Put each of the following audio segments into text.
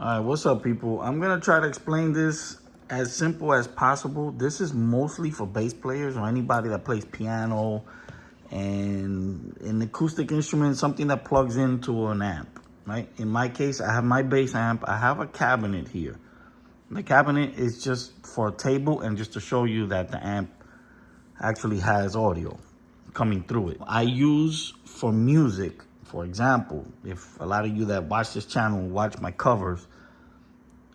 All right, what's up, people? I'm gonna try to explain this as simple as possible. This is mostly for bass players or anybody that plays piano and an acoustic instrument, something that plugs into an amp, right? In my case, I have my bass amp. I have a cabinet here. The cabinet is just for a table and just to show you that the amp actually has audio coming through it. I use for music, for example, if a lot of you that watch this channel watch my covers,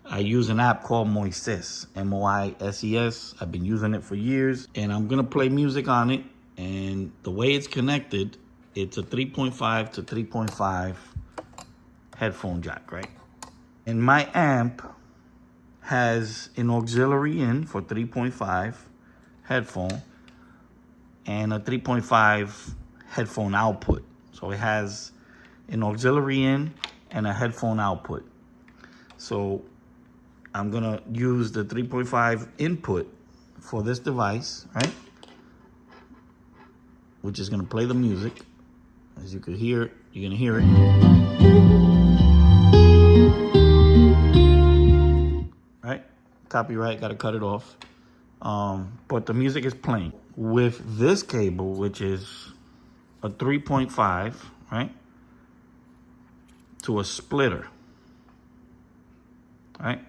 I use an app called Moises, M-O-I-S-E-S. I've been using it for years, and I'm gonna play music on it. And the way it's connected, it's a 3.5 to 3.5 headphone jack, right? And my amp has an auxiliary in for 3.5 headphone and a 3.5 headphone output. So it has an auxiliary in and a headphone output. So I'm gonna use the 3.5 input for this device, right? Which is gonna play the music. As you can hear, you're gonna hear it. Right? Copyright, gotta cut it off. But the music is playing. With this cable, which is a 3.5, right? To a splitter, right?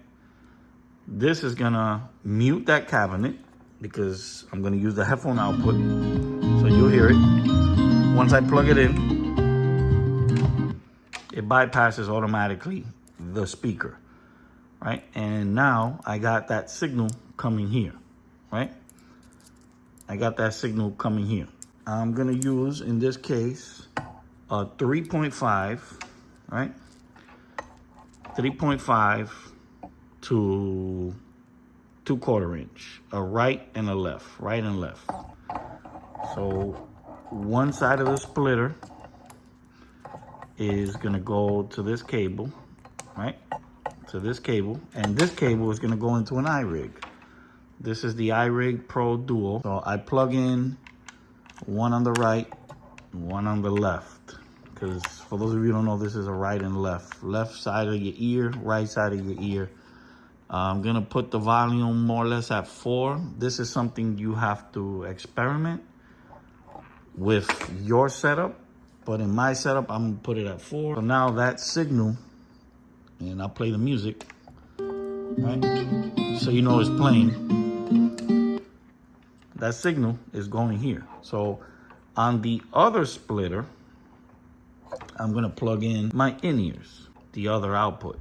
This is gonna mute that cabinet because I'm gonna use the headphone output. So you'll hear it. Once I plug it in, it bypasses automatically the speaker, right? And now I got that signal coming here, right? I got that signal coming here. I'm gonna use, in this case, a 3.5, right? 3.5 to 2/4 inch, a right and a left, right and left. So one side of the splitter is gonna go to this cable, right? To this cable, and this cable is gonna go into an IRIG. This is the IRIG Pro Duo. So I plug in one on the right, one on the left. Because for those of you who don't know, this is a right and left. Left side of your ear, right side of your ear. I'm gonna put the volume more or less at 4. This is something you have to experiment with your setup. But in my setup, I'm gonna put it at 4. So now that signal, and I'll play the music, right? So you know it's playing. That signal is going here. So on the other splitter, I'm gonna plug in my in-ears, the other output.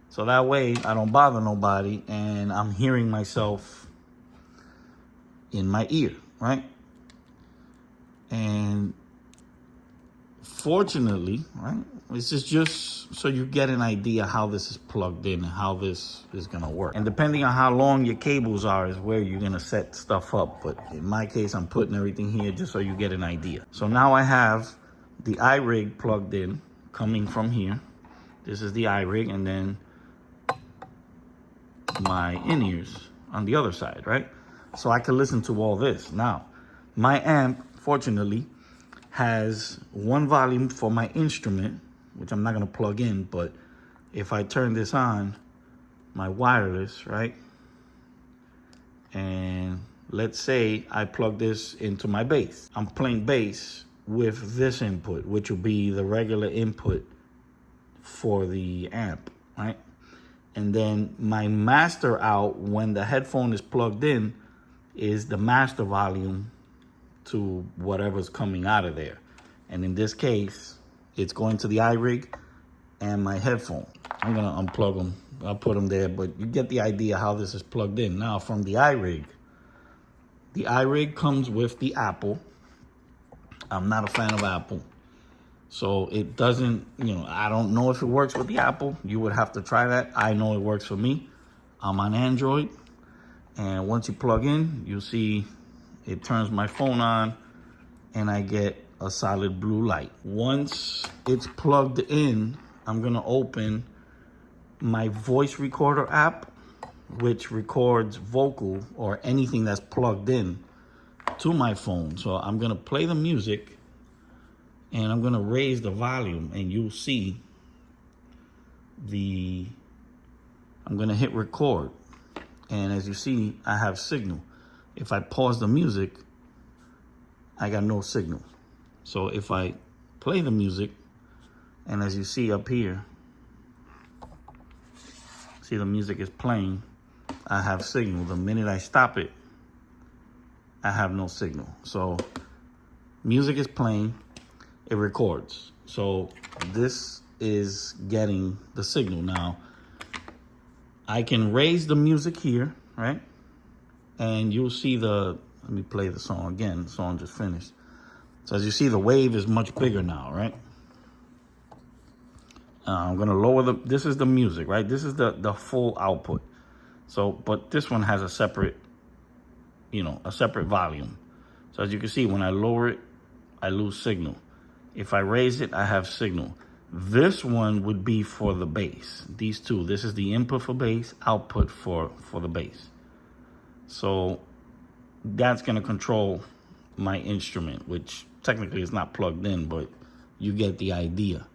So that way I don't bother nobody and I'm hearing myself in my ear, right? And fortunately, right, this is just so you get an idea how this is plugged in and how this is gonna work. And depending on how long your cables are is where you're gonna set stuff up. But in my case, I'm putting everything here just so you get an idea. So now I have the IRIG plugged in, coming from here. This is the IRIG, and then my in-ears on the other side, right? So I can listen to all this. Now, my amp, fortunately, has one volume for my instrument, which I'm not gonna plug in, but if I turn this on, my wireless, right? And let's say I plug this into my bass. I'm playing bass with this input, which will be the regular input for the amp, right? And then my master out, when the headphone is plugged in, is the master volume to whatever's coming out of there. And in this case, it's going to the IRIG and my headphone. I'm gonna unplug them. I'll put them there, but you get the idea how this is plugged in. Now from the IRIG comes with the Apple. I'm not a fan of Apple. So it doesn't, I don't know if it works with the Apple. You would have to try that. I know it works for me. I'm on Android. And once you plug in, you'll see it turns my phone on and I get a solid blue light. Once it's plugged in, I'm gonna open my voice recorder app, which records vocal or anything that's plugged in to my phone. So I'm gonna play the music and I'm gonna raise the volume and you'll see I'm gonna hit record. And as you see, I have signal. If I pause the music, I got no signal. So if I play the music, and as you see up here, see the music is playing, I have signal. The minute I stop it, I have no signal. So music is playing, it records. So this is getting the signal. Now, I can raise the music here, right? And you'll see let me play the song again. The song just finished. So as you see, the wave is much bigger now, right? I'm gonna lower this is the music, right? This is the full output. So, but this one has a separate, a separate volume. So as you can see, when I lower it, I lose signal. If I raise it, I have signal. This one would be for the bass. These two, this is the input for bass, output for the bass. So that's gonna control my instrument, which technically is not plugged in, but you get the idea.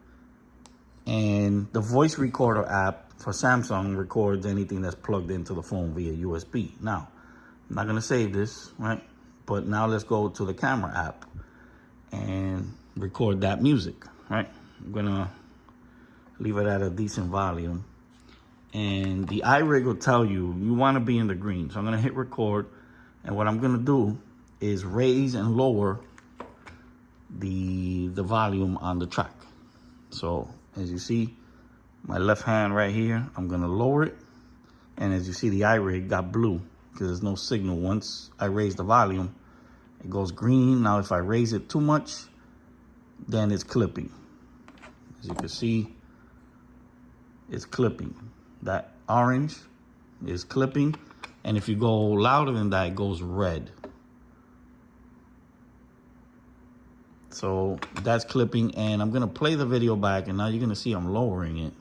And the voice recorder app for Samsung records anything that's plugged into the phone via USB. Now, I'm not gonna save this, right? But now let's go to the camera app and record that music, right? I'm gonna leave it at a decent volume. And the IRIG will tell you wanna be in the green. So I'm gonna hit record. And what I'm gonna do is raise and lower the volume on the track. So as you see, my left hand right here, I'm gonna lower it. And as you see, the IRIG got blue because there's no signal. Once I raise the volume, it goes green. Now, if I raise it too much, then it's clipping. As you can see, it's clipping. That orange is clipping. And if you go louder than that, it goes red. So that's clipping, and I'm gonna play the video back, and now you're gonna see I'm lowering it.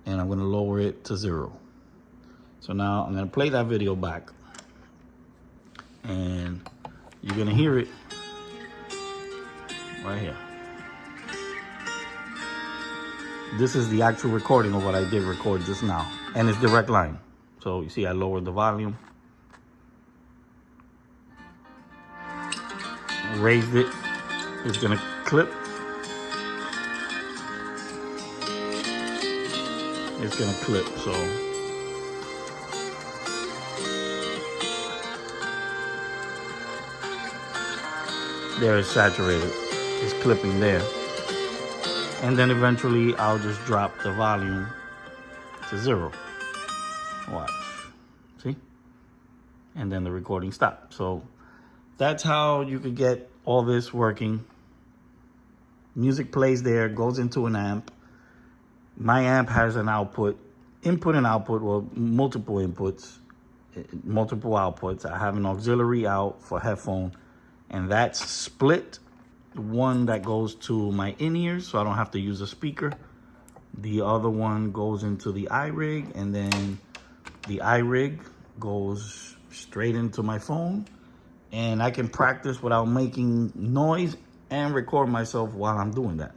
And I'm gonna lower it to 0. So now I'm gonna play that video back, and you're gonna hear it right here. This is the actual recording of what I did record just now, and it's direct line. So you see I lowered the volume, raised it, it's gonna clip. It's gonna clip, so. There it's saturated, it's clipping there. And then eventually I'll just drop the volume to 0. Watch, see? And then the recording stops. So that's how you could get all this working. Music plays there, goes into an amp. My amp has an input and output, well, multiple inputs, multiple outputs. I have an auxiliary out for headphone, and that's split. One that goes to my in-ears, so I don't have to use a speaker. The other one goes into the IRIG, and then the IRIG goes straight into my phone, and I can practice without making noise and record myself while I'm doing that.